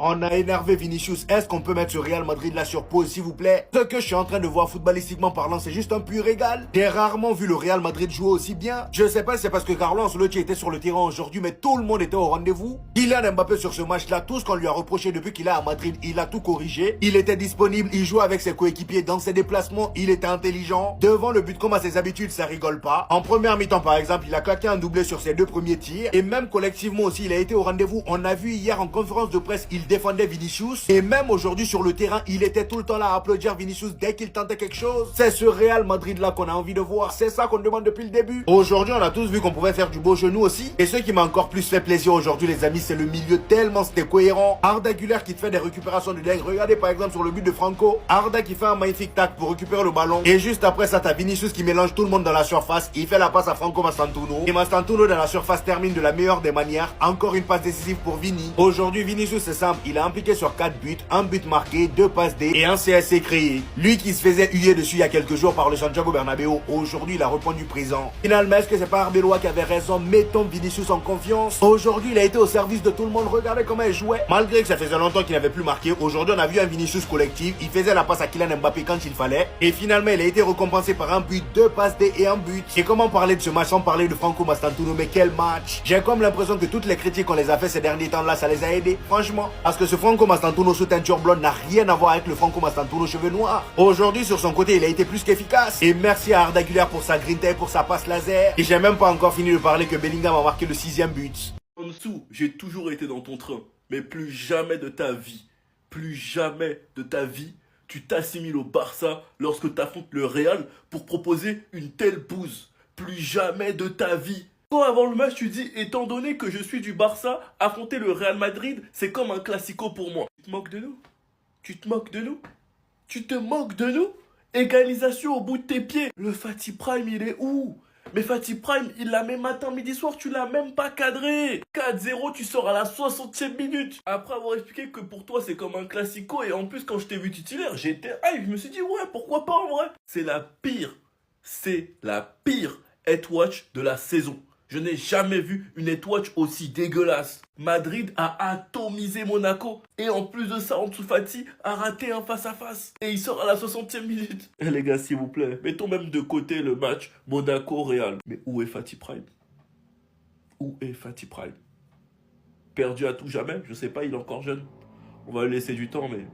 On a énervé Vinicius. Est-ce qu'on peut mettre ce Real Madrid là sur pause, s'il vous plaît? Ce que je suis en train de voir footballistiquement parlant, c'est juste un pur régal. J'ai rarement vu le Real Madrid jouer aussi bien. Je sais pas si c'est parce que Carlo Ancelotti était sur le terrain aujourd'hui, mais tout le monde était au rendez-vous. Kylian Mbappé sur ce match-là, tout ce qu'on lui a reproché depuis qu'il est à Madrid, il a tout corrigé. Il était disponible, il jouait avec ses coéquipiers dans ses déplacements, il était intelligent. Devant le but comme à ses habitudes, ça rigole pas. En première mi-temps par exemple, il a claqué un doublé sur ses deux premiers tirs. Et même collectivement aussi, il a été au rendez-vous. On a vu hier en conférence de presse, il défendait Vinicius. Et même aujourd'hui sur le terrain, il était tout le temps là à applaudir Vinicius dès qu'il tentait quelque chose. C'est ce Real Madrid là qu'on a envie de voir. C'est ça qu'on demande depuis le début. Aujourd'hui, on a tous vu qu'on pouvait faire du beau genou aussi. Et ce qui m'a encore plus fait plaisir aujourd'hui, les amis, c'est le milieu tellement c'était cohérent. Arda Güler qui te fait des récupérations de dingue. Regardez par exemple sur le but de Franco. Arda qui fait un magnifique tac pour récupérer le ballon. Et juste après ça, t'as Vinicius qui mélange tout le monde dans la surface. Il fait la passe à Franco Mastantuono. Et Mastantuono dans la surface termine de la meilleure des manières. Encore une passe décisive pour Vini. Aujourd'hui, Vinicius, c'est simple. Il a impliqué sur 4 buts, un but marqué, 2 passes D et un CSC créé. Lui qui se faisait huer dessus il y a quelques jours par le Santiago Bernabéu, aujourd'hui il a répondu présent. Finalement, est-ce que c'est pas Arbeloa qui avait raison? Mettons Vinicius en confiance. Aujourd'hui, il a été au service de tout le monde. Regardez comment il jouait. Malgré que ça faisait longtemps qu'il n'avait plus marqué, aujourd'hui on a vu un Vinicius collectif. Il faisait la passe à Kylian Mbappé quand il fallait. Et finalement, il a été récompensé par un but, 2 passes D et un but. Et comment parler de ce match sans parler de Franco Mastantuono? Mais quel match! J'ai comme l'impression que toutes les critiques qu'on les a fait ces derniers temps là, ça les a aidés. Franchement. Parce que ce Franco Mastantuono sous teinture blonde n'a rien à voir avec le Franco Mastantuono cheveux noirs. Aujourd'hui, sur son côté, il a été plus qu'efficace. Et merci à Arda Güler pour sa grinta et pour sa passe laser. Et j'ai même pas encore fini de parler que Bellingham a marqué le 6e but. En dessous, j'ai toujours été dans ton train, mais plus jamais de ta vie, plus jamais de ta vie, tu t'assimiles au Barça lorsque tu affrontes le Real pour proposer une telle bouse. Plus jamais de ta vie. Quand avant le match, tu dis, étant donné que je suis du Barça, affronter le Real Madrid, c'est comme un classico pour moi. Tu te moques de nous? Tu te moques de nous? Tu te moques de nous? Égalisation au bout de tes pieds. Le Fatih Prime, il est où? Mais Fatih Prime, il l'a même matin, midi, soir, tu l'as même pas cadré. 4-0, tu sors à la 60e minute. Après avoir expliqué que pour toi, c'est comme un classico. Et en plus, quand je t'ai vu titulaire, j'étais hype. Je me suis dit, ouais, pourquoi pas en vrai? C'est la pire head watch de la saison. Je n'ai jamais vu une head watch aussi dégueulasse. Madrid a atomisé Monaco. Et en plus de ça, Ansu Fati a raté un face-à-face. Et il sort à la 60e minute. Eh les gars, s'il vous plaît, mettons même de côté le match Monaco-Real. Mais où est Fatih Prime? Où est Fatih Prime? Perdu à tout jamais? Je sais pas, il est encore jeune. On va lui laisser du temps, mais